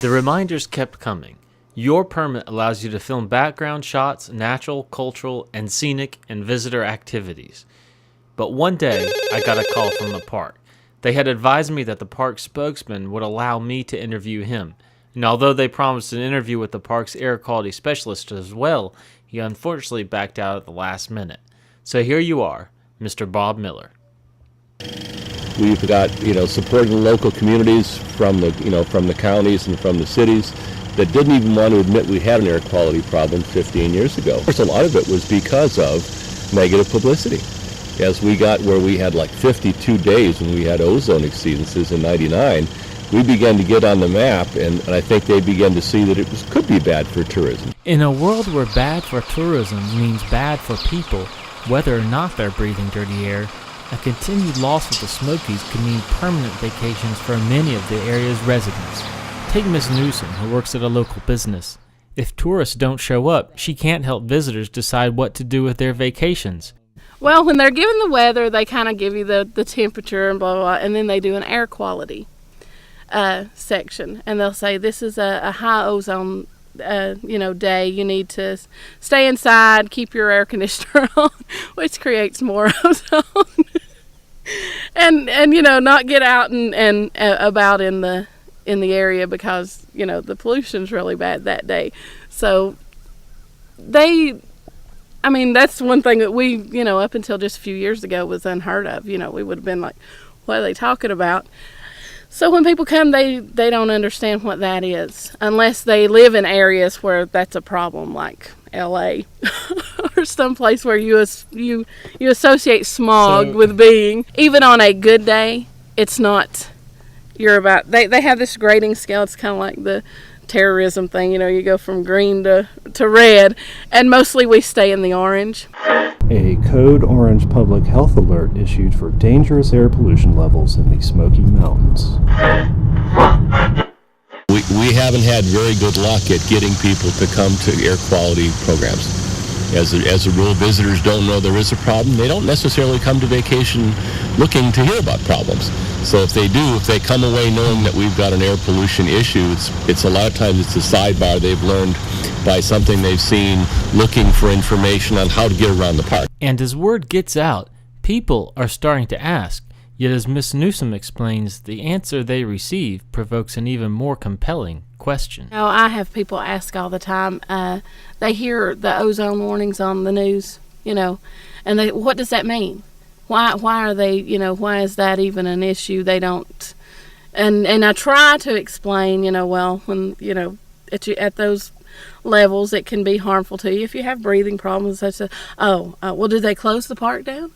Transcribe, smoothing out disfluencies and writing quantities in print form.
The reminders kept coming. Your permit allows you to film background shots, natural, cultural, and scenic and visitor activities. But one day, I got a call from the park. They had advised me that the park spokesman would allow me to interview him. And although they promised an interview with the park's air quality specialist as well, he unfortunately backed out at the last minute. So here you are, Mr. Bob Miller. We've got, supporting local communities from the counties and from the cities that didn't even want to admit we had an air quality problem 15 years ago. Of course, a lot of it was because of negative publicity. As we got where we had like 52 days when we had ozone exceedances in '99, we began to get on the map, and I think they began to see that it could be bad for tourism. In a world where bad for tourism means bad for people, whether or not they're breathing dirty air, a continued loss of the Smokies could mean permanent vacations for many of the area's residents. Take Miss Newsom, who works at a local business. If tourists don't show up, she can't help visitors decide what to do with their vacations. Well, when they're given the weather, they kind of give you the temperature and blah, blah, blah, and then they do an air quality section. And they'll say, this is a high ozone day. You need to stay inside, keep your air conditioner on, which creates more ozone. and not get out and about in the area because, the pollution's really bad that day. So that's one thing that we, up until just a few years ago was unheard of. We would have been like, what are they talking about? So when people come, they don't understand what that is unless they live in areas where that's a problem, like L.A. or someplace where you associate smog with being. Even on a good day, it's not. They have this grading scale. It's kind of like the terrorism thing. You go from green to red, and mostly we stay in the orange. A code orange public health alert issued for dangerous air pollution levels in the Smoky Mountains. We haven't had very good luck at getting people to come to air quality programs. As a rule, visitors don't know there is a problem. They don't necessarily come to vacation looking to hear about problems. So if they come away knowing that we've got an air pollution issue, it's a lot of times it's a sidebar they've learned by something they've seen looking for information on how to get around the park. And as word gets out, people are starting to ask. Yet as Miss Newsom explains, the answer they receive provokes an even more compelling question. I have people ask all the time. They hear the ozone warnings on the news, and what does that mean? Why are they, why is that even an issue? They don't, and I try to explain, when, at those levels, it can be harmful to you if you have breathing problems. Well, do they close the park down?